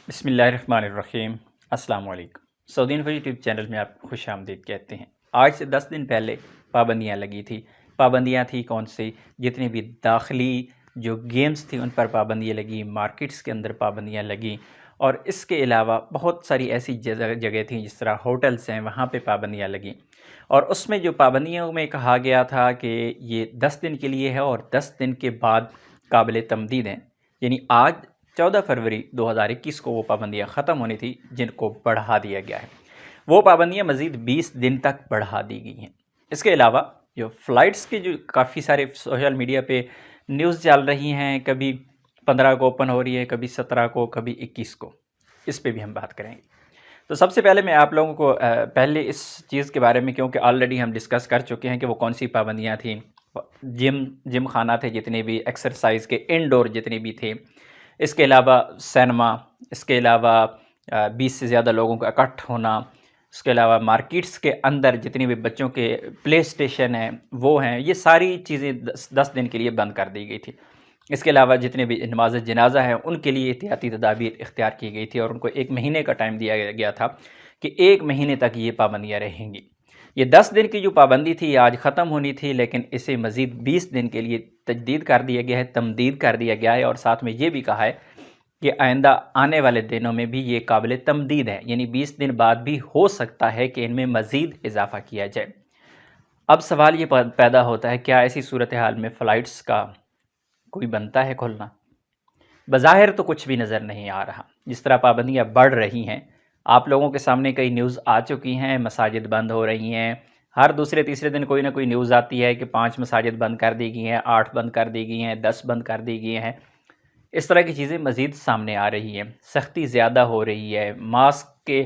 بسم اللہ الرحمن الرحیم۔ السلام علیکم۔ سعودی انفو یوٹیوب چینل میں آپ کو خوش آمدید کہتے ہیں۔ آج سے 10 دن پہلے پابندیاں لگی تھی۔ پابندیاں تھیں کون سی؟ جتنی بھی داخلی جو گیمز تھیں ان پر پابندیاں لگیں، مارکیٹس کے اندر پابندیاں لگیں، اور اس کے علاوہ بہت ساری ایسی جگہ تھیں جس طرح ہوٹلز ہیں، وہاں پہ پابندیاں لگیں۔ اور اس میں جو پابندیوں میں کہا گیا تھا کہ یہ 10 دن کے لیے ہے اور 10 دن کے بعد قابل تمدید ہیں، یعنی آج 14 فروری 2021 کو وہ پابندیاں ختم ہونی تھی جن کو بڑھا دیا گیا ہے۔ وہ پابندیاں مزید 20 دن تک بڑھا دی گئی ہیں۔ اس کے علاوہ جو فلائٹس کے جو کافی سارے سوشل میڈیا پہ نیوز چل رہی ہیں، کبھی 15 کو اوپن ہو رہی ہے، کبھی 17 کو، کبھی 21 کو، اس پہ بھی ہم بات کریں گے۔ تو سب سے پہلے میں آپ لوگوں کو پہلے اس چیز کے بارے میں، کیونکہ آلریڈی ہم ڈسکس کر چکے ہیں کہ وہ کون سی پابندیاں تھیں۔ جم خانہ تھے جتنے بھی، ایکسرسائز کے انڈور جتنے بھی تھے، اس کے علاوہ سینما، اس کے علاوہ 20 سے زیادہ لوگوں کا اکٹھ ہونا، اس کے علاوہ مارکیٹس کے اندر جتنی بھی بچوں کے پلے اسٹیشن ہیں وہ ہیں، یہ ساری چیزیں 10 دن کے لیے بند کر دی گئی تھی۔ اس کے علاوہ جتنے بھی نماز جنازہ ہیں ان کے لیے احتیاطی تدابیر اختیار کی گئی تھی، اور ان کو 1 مہینے کا ٹائم دیا گیا تھا کہ 1 مہینے تک یہ پابندیاں رہیں گی۔ یہ 10 دن کی جو پابندی تھی یہ آج ختم ہونی تھی، لیکن اسے مزید 20 دن کے لیے تجدید کر دیا گیا ہے، تمدید کر دیا گیا ہے، اور ساتھ میں یہ بھی کہا ہے کہ آئندہ آنے والے دنوں میں بھی یہ قابل تمدید ہے، یعنی 20 دن بعد بھی ہو سکتا ہے کہ ان میں مزید اضافہ کیا جائے۔ اب سوال یہ پیدا ہوتا ہے، کیا ایسی صورتحال میں فلائٹس کا کوئی بنتا ہے کھولنا؟ بظاہر تو کچھ بھی نظر نہیں آ رہا۔ جس طرح پابندیاں بڑھ رہی ہیں، آپ لوگوں کے سامنے کئی نیوز آ چکی ہیں، مساجد بند ہو رہی ہیں، ہر دوسرے تیسرے دن کوئی نہ کوئی نیوز آتی ہے کہ 5 مساجد بند کر دی گئی ہیں، 8 بند کر دی گئی ہیں، 10 بند کر دی گئی ہیں۔ اس طرح کی چیزیں مزید سامنے آ رہی ہیں، سختی زیادہ ہو رہی ہے، ماسک کے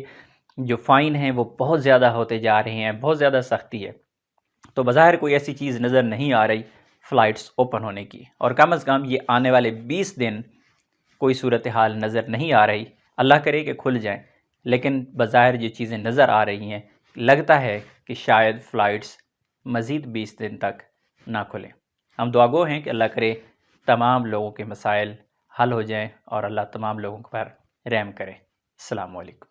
جو فائن ہیں وہ بہت زیادہ ہوتے جا رہے ہیں، بہت زیادہ سختی ہے۔ تو بظاہر کوئی ایسی چیز نظر نہیں آ رہی فلائٹس اوپن ہونے کی، اور کم از کم یہ آنے والے 20 دن کوئی صورتحال نظر نہیں آ رہی۔ اللہ کرے کہ کھل جائیں، لیکن بظاہر جو چیزیں نظر آ رہی ہیں، لگتا ہے کہ شاید فلائٹس مزید 20 دن تک نہ کھلیں۔ ہم دعا گو ہیں کہ اللہ کرے تمام لوگوں کے مسائل حل ہو جائیں اور اللہ تمام لوگوں پر رحم کرے۔ السلام علیکم۔